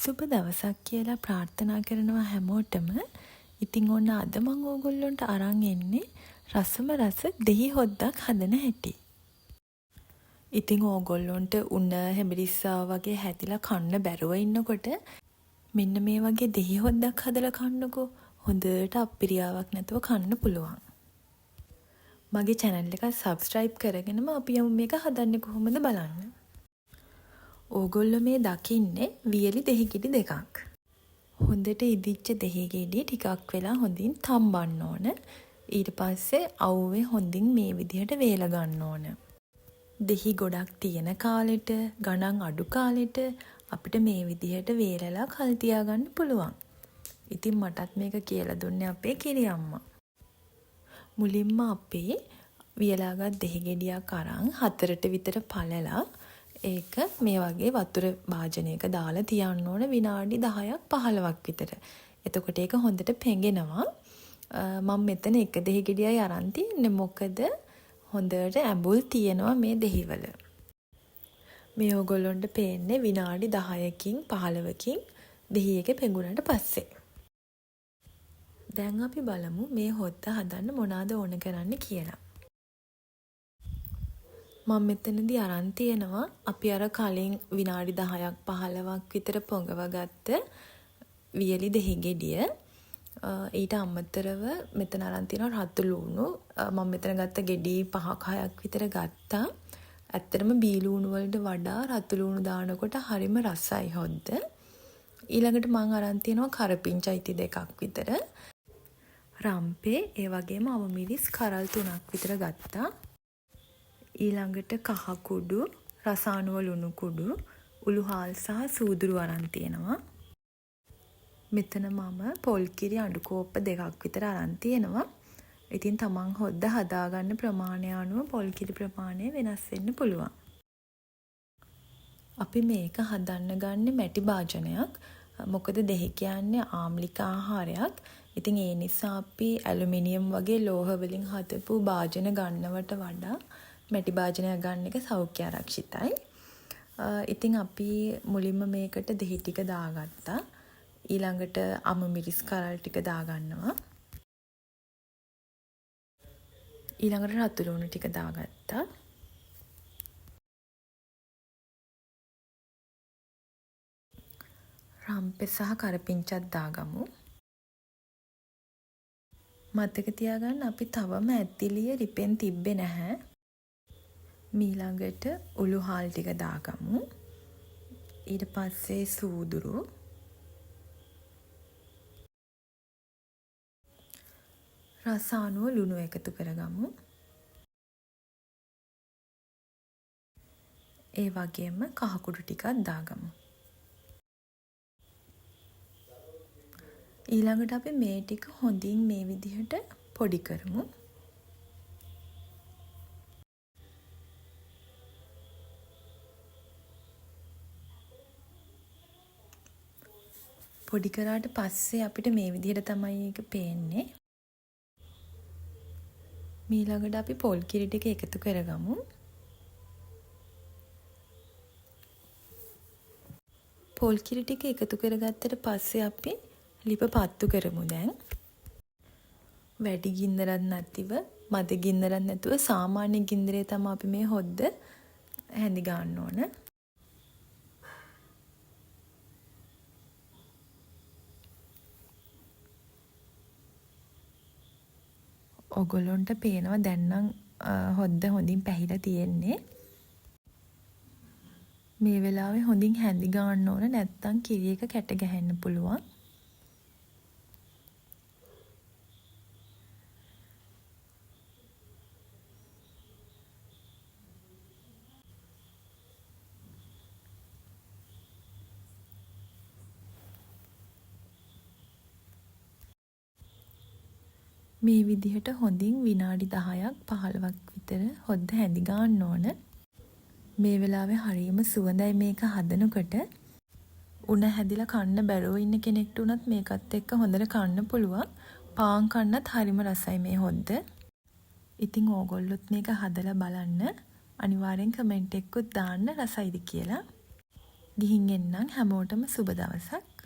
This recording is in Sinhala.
සුබ දවසක් කියලා ප්‍රාර්ථනා කරනවා හැමෝටම. ඉතින් ඔන්න අද මම ඕගොල්ලන්ට අරන් එන්නේ රසම රස දෙහි හොද්දක් හදන හැටි. ඉතින් ඕගොල්ලන්ට උණ හැඹිරිස්සා වගේ හැදිලා කන්න බැරුව ඉන්නකොට මෙන්න මේ වගේ දෙහි හොද්දක් හදලා කන්නකෝ. හොඳට අප්පිරියාවක් නැතුව කන්න පුළුවන්. මගේ channel එක subscribe කරගෙනම අපි යමු මේක හදන්නේ කොහොමද බලන්න. ඕගොල්ලෝ මේ දකින්නේ වියලි දෙහි ගෙඩි දෙකක්. හොඳට ඉදිච්ච දෙහි ගෙඩි ටිකක් වෙලා හොඳින් තම්බන්න ඕන. ඊට පස්සේ අවුවේ හොඳින් මේ විදිහට වේල ගන්න ඕන. දෙහි ගොඩක් තියෙන කාලෙට, ගණන් අඩු කාලෙට අපිට මේ විදිහට වේලලා කල් තියාගන්න පුළුවන්. ඉතින් මටත් මේක කියලා දුන්නේ අපේ කිරි අම්මා. මුලින්ම අපේ වියලාගත් දෙහි ගෙඩියක් අරන් 4ට විතර පළලා ඒක මේ වගේ වතුර භාජනයක දාලා තියන්න ඕන විනාඩි 10ක් 15ක් විතර. එතකොට ඒක හොඳට පෙඟෙනවා. මම මෙතන එක දෙහි ගෙඩියයි අරන් තින්නේ මොකද හොඳට ඇඹුල් තියෙනවා මේ දෙහිවල. මේ ඕගොල්ලොන්ට පේන්නේ විනාඩි 10කින් 15කින් දෙහි එක පෙඟුනට පස්සේ. දැන් අපි බලමු මේ හොද්ද හදන්න මොනවාද ඕන කරන්නේ කියලා. මම මෙතනදී අරන් තියෙනවා අපි අර කලින් විනාඩි 10ක් 15ක් විතර පොඟව ගත්ත වියලි දෙහි ගෙඩිය. ඊට අමතරව මෙතන අරන් තියෙනවා රතු ලුණු. මම මෙතන ගත්ත ගෙඩි 5ක් 6ක් විතර ගත්තා. ඇත්තටම බී ලුණු වලට වඩා රතු ලුණු දානකොට හරිම රසයි හොද්ද. ඊළඟට මම අරන් තියෙනවා කරපිංචයිති 2ක් විතර. රම්පේ ඒ වගේම අවමිරිස් කරල් 3ක් විතර ගත්තා. ඊළඟට කහ කුඩු, රසායනික ලුණු කුඩු, උළුහාල් සහ සූදුරු අරන් තියෙනවා. මෙතන මම පොල් කිරි අඬු කෝප්ප 2ක් විතර අරන් තියෙනවා. ඉතින් තමන් හොද්ද හදාගන්න ප්‍රමාණය අනුව පොල් කිරි ප්‍රමාණය වෙනස් වෙන්න පුළුවන්. අපි මේක හදන්න ගන්නේ මැටි භාජනයක්. මොකද දෙහි කියන්නේ ආම්ලික ආහාරයක්. ඉතින් ඒ නිසා අපි ඇලුමිනියම් වගේ ලෝහ වලින් හදපු භාජන ගන්නවට වඩා මැටි භාජනයක් ගන්න එක සෞඛ්‍ය ආරක්ෂිතයි. ඉතින් අපි මුලින්ම මේකට දෙහි ටික දාගත්තා. ඊළඟට අමු මිරිස් කරල් ටික දාගන්නවා. ඊළඟට රතු ලුණු ටික දාගත්තා. රම්පෙ සහ කරපිංචත් දාගමු. මතක තියාගන්න අපි තවම ඇතිලිය රිපෙන් තිබ්බේ නැහැ. ඊළඟට උළුහාල් ටික දාගමු. ඊට පස්සේ සූදුරු. රසායනික ලුණු එකතු කරගමු. ඒ වගේම කහ කුඩු ටිකක් දාගමු. ඊළඟට අපි මේ ටික හොඳින් මේ විදිහට පොඩි කරමු. පොඩි කරාට පස්සේ අපිට මේ විදිහට තමයි ඒක පේන්නේ. ඊළඟට අපි පොල් කිරි ටික එකතු කරගමු. පොල් කිරි ටික එකතු කරගත්තට පස්සේ අපි ලිප පත්තු කරමු දැන්. වැඩි ගින්දරක් නැතිව, මද ගින්දරක් නැතුව සාමාන්‍ය ගින්දරේ තමයි අපි මේ හොද්ද හැඳි ගන්න ඕන. ඔගොල්ලොන්ට පේනවා දැන් නම් හොද්ද හොඳින් පැහිලා තියෙන්නේ. මේ වෙලාවේ හොඳින් හැඳි ගන්න ඕන නැත්නම් කිරි එක කැට ගැහෙන්න පුළුවන්. මේ විදිහට හොඳින් විනාඩි 10ක් 15ක් විතර හොද්ද හැඳි ගන්න ඕන. මේ වෙලාවේ හරියම සුවඳයි මේක හදනකොට. උණ හැදිලා කන්න බැරුව ඉන්න කෙනෙක්ට උනත් මේකත් එක්ක හොඳට කන්න පුළුවන්. පාන් කන්නත් හරිම රසයි මේ හොද්ද. ඉතින් ඕගොල්ලොත් මේක හදලා බලන්න. අනිවාර්යෙන් කමෙන්ට් එකකුත් දාන්න රසයිද කියලා. ගිහින් එන්නම්. හැමෝටම සුබ දවසක්.